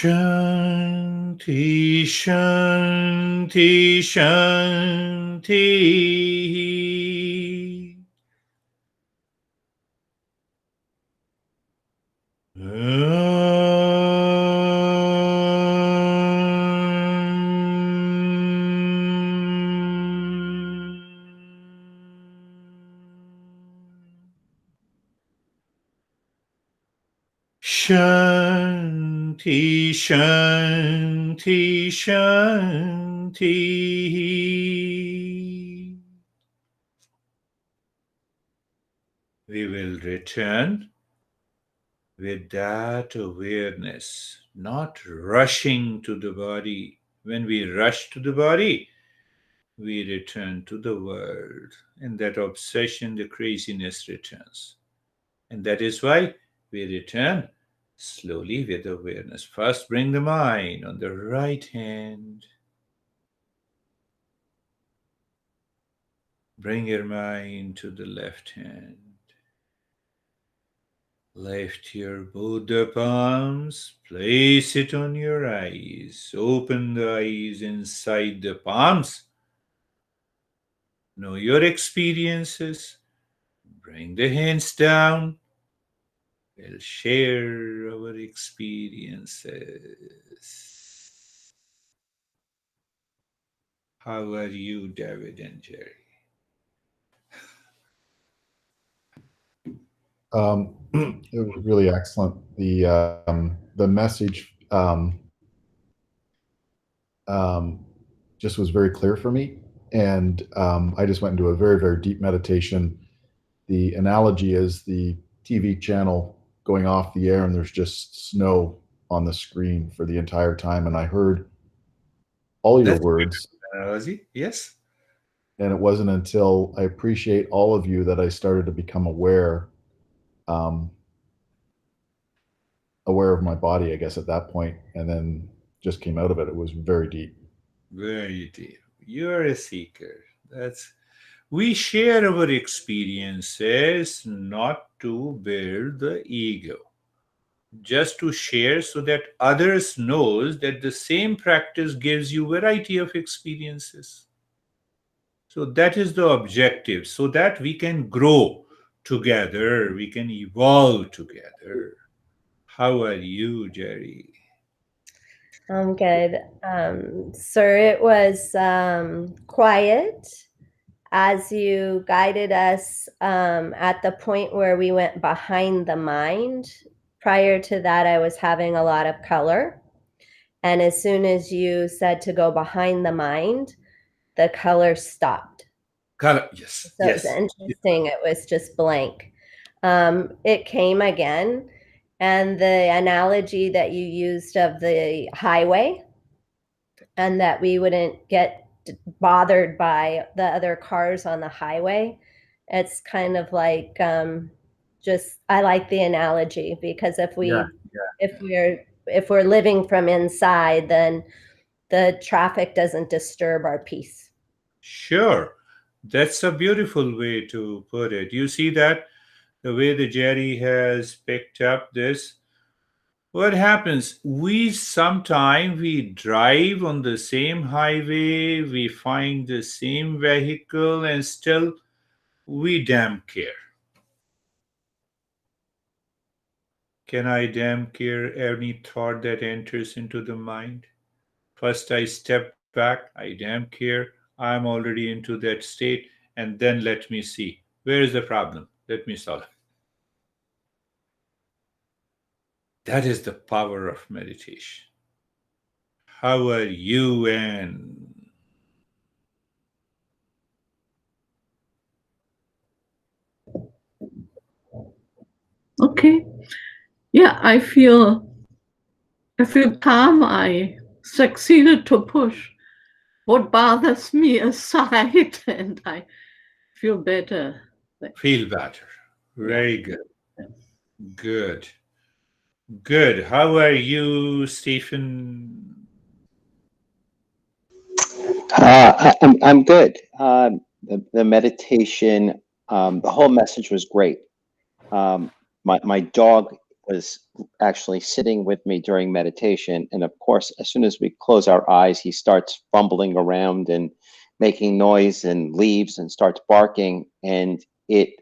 Shanti, Shanti, Shanti. Shanti, Shanti, Shanti. We will return with that awareness, not rushing to the body. When we rush to the body, we return to the world. In that obsession, the craziness returns. And that is why we return slowly with awareness. First, bring the mind on the right hand. Bring your mind to the left hand. Lift your both the palms, place it on your eyes. Open the eyes inside the palms. Know your experiences. Bring the hands down. We'll share our experiences. How are you, David and Jerry? It was really excellent. The message just was very clear for me, and I just went into a very, very deep meditation. The analogy is the TV channel going off the air, and there's just snow on the screen for the entire time, and I heard all your That's a words. good analogy. Yes. And it wasn't until I appreciate all of you that I started to become um, aware of my body, I guess, at that point, and then just came out of it. It was very deep. Very deep. You're a seeker. We share our experiences not to build the ego, just to share so that others knows that the same practice gives you variety of experiences. So that is the objective, so that we can grow together, we can evolve together. How are you, Jerry? I'm good. Sir, it was quiet as you guided us at the point where we went behind the mind. Prior to that, I was having a lot of color. And as soon as you said to go behind the mind, the color stopped. Color, yes, So it was yes. interesting. It was just blank. It came again. And the analogy that you used of the highway, and that we wouldn't get bothered by the other cars on the highway. It's kind of like just I like the analogy, because if we're living from inside, then the traffic doesn't disturb our peace. Sure. That's a beautiful way to put it. You see that the way the Jerry has picked up this. What happens? We drive on the same highway, we find the same vehicle, and still we damn care. Can I damn care any thought that enters into the mind? First, I step back, I damn care, I'm already into that state, and then let me see where is the problem. Let me solve it. That is the power of meditation. How are you, Anne? Okay. Yeah, I feel calm. I succeeded to push what bothers me aside, and I feel better. Feel better. Very good. Good. Good. How are you, Stephen? I'm good. The meditation, the whole message was great. My dog was actually sitting with me during meditation. And of course, as soon as we close our eyes, he starts fumbling around and making noise and leaves and starts barking. And the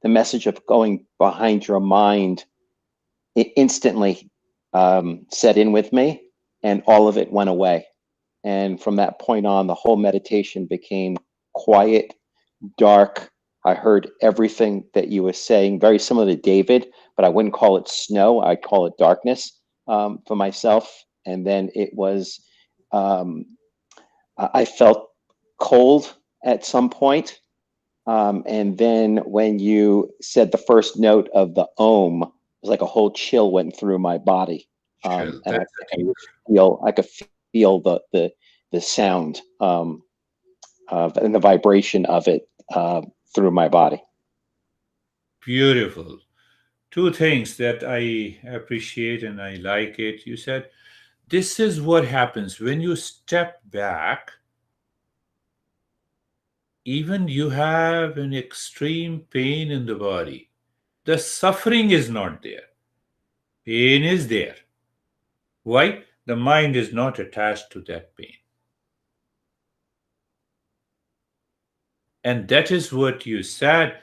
message of going behind your mind, it instantly set in with me, and all of it went away. And from that point on, the whole meditation became quiet, dark. I heard everything that you were saying, very similar to David, but I wouldn't call it snow. I'd call it darkness for myself. And then it was, I felt cold at some point. And then when you said the first note of the Om, it was like a whole chill went through my body. Chill. And That's I could feel the sound and the vibration of it through my body. beautiful. Two things that I appreciate and I like it. You said, this is what happens when you step back. Even you have an extreme pain in the body, the suffering is not there. Pain is there. Why? The mind is not attached to that pain. And that is what you said.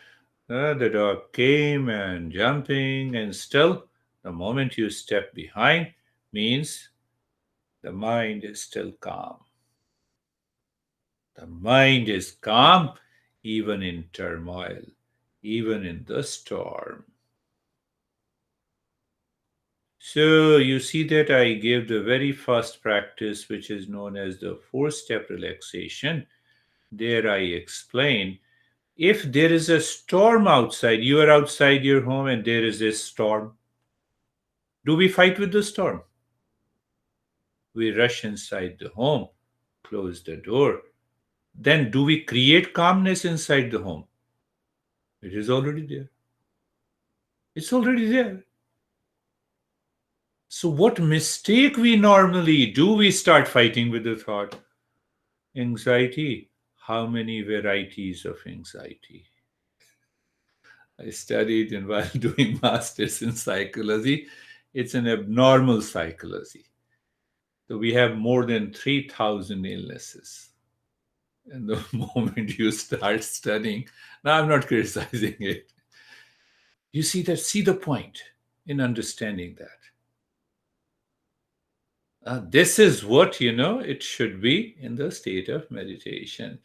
The dog came and jumping, and still, the moment you step behind, means the mind is still calm. The mind is calm even in turmoil, even in the storm. So you see that I gave the very first practice, which is known as the 4-step relaxation. There I explain, if there is a storm outside, you are outside your home and there is a storm, do we fight with the storm? We rush inside the home, close the door. Then do we create calmness inside the home? It is already there. It's already there. So what mistake we normally do, we start fighting with the thought. Anxiety. How many varieties of anxiety? I studied, and while doing masters in psychology, it's an abnormal psychology. So we have more than 3,000 illnesses. And the moment you start studying, now I'm not criticizing it. You see the point in understanding that. This is what, it should be in the state of meditation.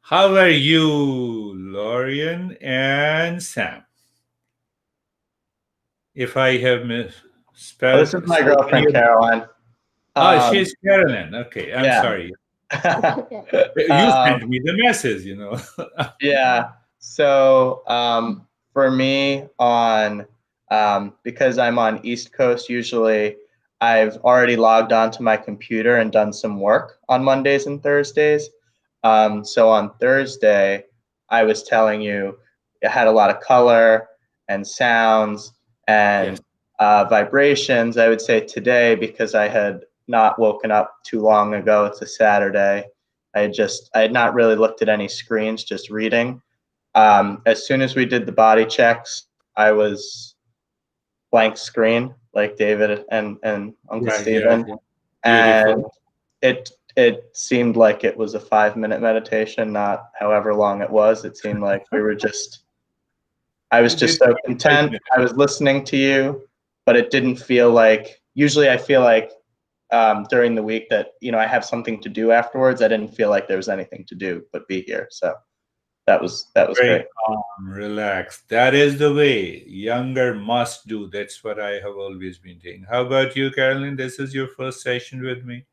How are you, Lorian and Sam? If I have misspelled... This is my girlfriend, Caroline. She's Carolyn. Okay, I'm sorry. You sent me the message, Yeah. So for me, because I'm on East Coast, usually I've already logged onto my computer and done some work on Mondays and Thursdays. So on Thursday, I was telling you it had a lot of color and sounds and vibrations. I would say today, because I had not woken up too long ago, it's a Saturday, I had not really looked at any screens, just reading. As soon as we did the body checks, I was blank screen, like David and Uncle Stephen. And it seemed like it was a 5-minute meditation, not however long it was. It seemed like I was just so content. I was listening to you, but it didn't feel like, usually I feel like during the week that, I have something to do afterwards. I didn't feel like there was anything to do but be here. So that was great. Calm, relaxed. That is the way younger must do. That's what I have always been doing. How about you, Carolyn? This is your first session with me.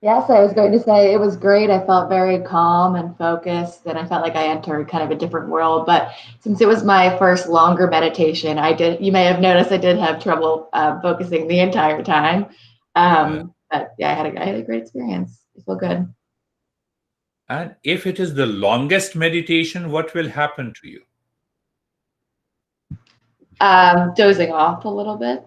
Yes, I was going to say it was great. I felt very calm and focused, and I felt like I entered kind of a different world. But since it was my first longer meditation, you may have noticed I did have trouble focusing the entire time. But yeah, I had a great experience. I feel good. And if it is the longest meditation, what will happen to you? Dozing off a little bit.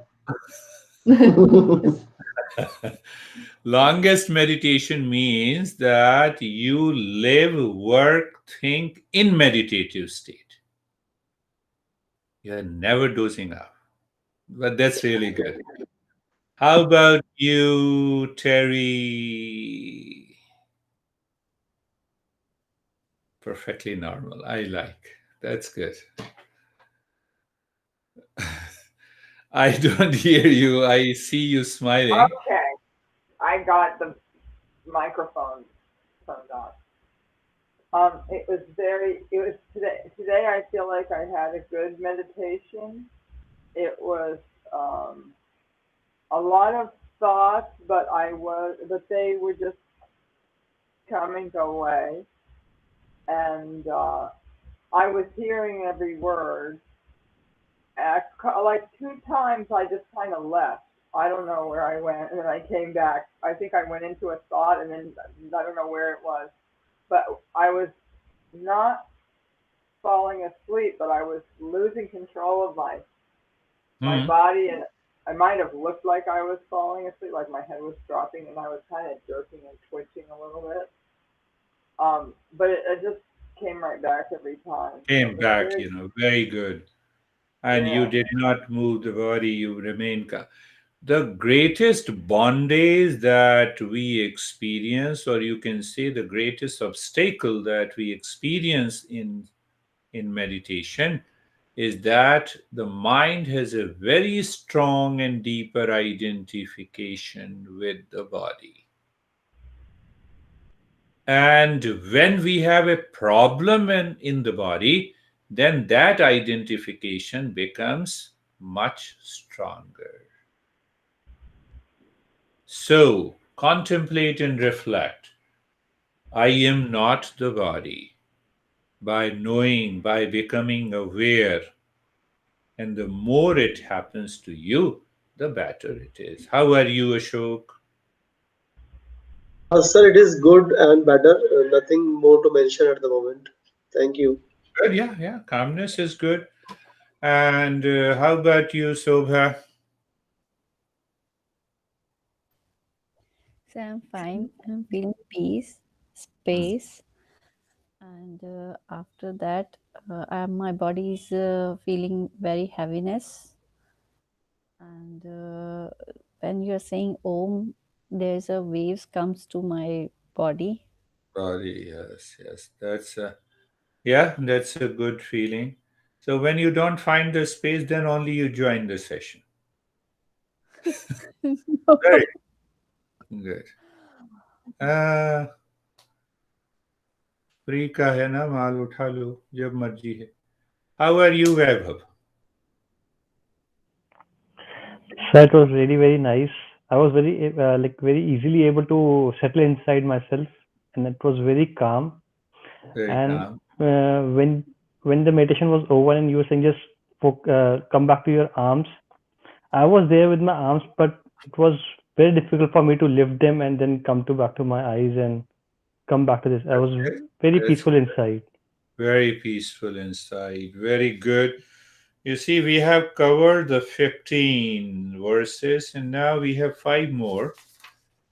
Longest meditation means that you live, work, think in meditative state. You are never dozing off. But that's really good. How about you, Terry? Perfectly normal. I like. That's good. I don't hear you. I see you smiling. Okay, I got the microphone turned on. It was today. Today I feel like I had a good meditation. It was a lot of thoughts, but they were just coming away, and I was hearing every word. Like 2 times, I just kind of left. I don't know where I went, and then I came back. I think I went into a thought, and then I don't know where it was, but I was not falling asleep, but I was losing control of my body, and I might have looked like I was falling asleep, like my head was dropping, and I was kind of jerking and twitching a little bit. But it just came right back every time. Came So back, very good. And you yeah. did not move the body, you remained calm. The greatest bondage that we experience, or you can say the greatest obstacle that we experience in meditation, is that the mind has a very strong and deeper identification with the body. And when we have a problem in the body, then that identification becomes much stronger. So, contemplate and reflect. I am not the body. By knowing, by becoming aware, and the more it happens to you, the better it is. How are you, Ashok? Sir, it is good and better. Nothing more to mention at the moment. Thank you. Good, yeah. Calmness is good. And how about you, Sobha? So I'm fine. I'm feeling peace, space, and after that, my body is feeling very heaviness. And when you're saying Om, there's a waves comes to my body. Body, yes. That's a good feeling. So when you don't find the space, then only you join the session. Very good. Free का है ना, माल उठा लो जब मर्जी है. How are you, Vaibhav? That was really very nice. I was very easily able to settle inside myself, and it was very calm. Very And calm. when the meditation was over and you were saying just come back to your arms, I was there with my arms, but it was very difficult for me to lift them and then back to my eyes and come back to this. I was very That's peaceful inside. very peaceful inside. Very good. You see, we have covered the 15 verses, and now we have 5 more.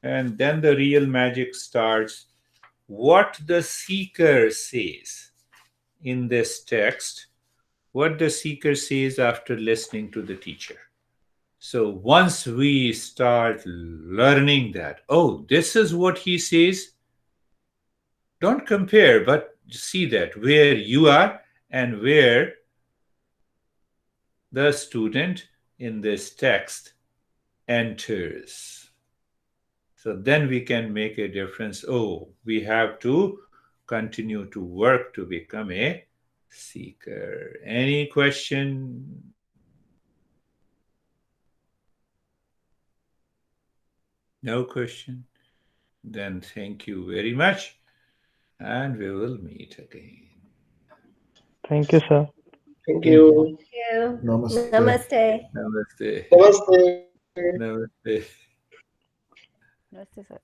And then the real magic starts. What the seeker says in this text, what the seeker says after listening to the teacher. So once we start learning that, oh, this is what he says, don't compare, but see that where you are and where the student in this text enters. So then we can make a difference. Oh, we have to continue to work to become a seeker. Any question? No question? Then thank you very much, and we will meet again. Thank you, sir. Thank you. Thank you. Namaste. Namaste. Namaste. Namaste. Namaste. Namaste, sir.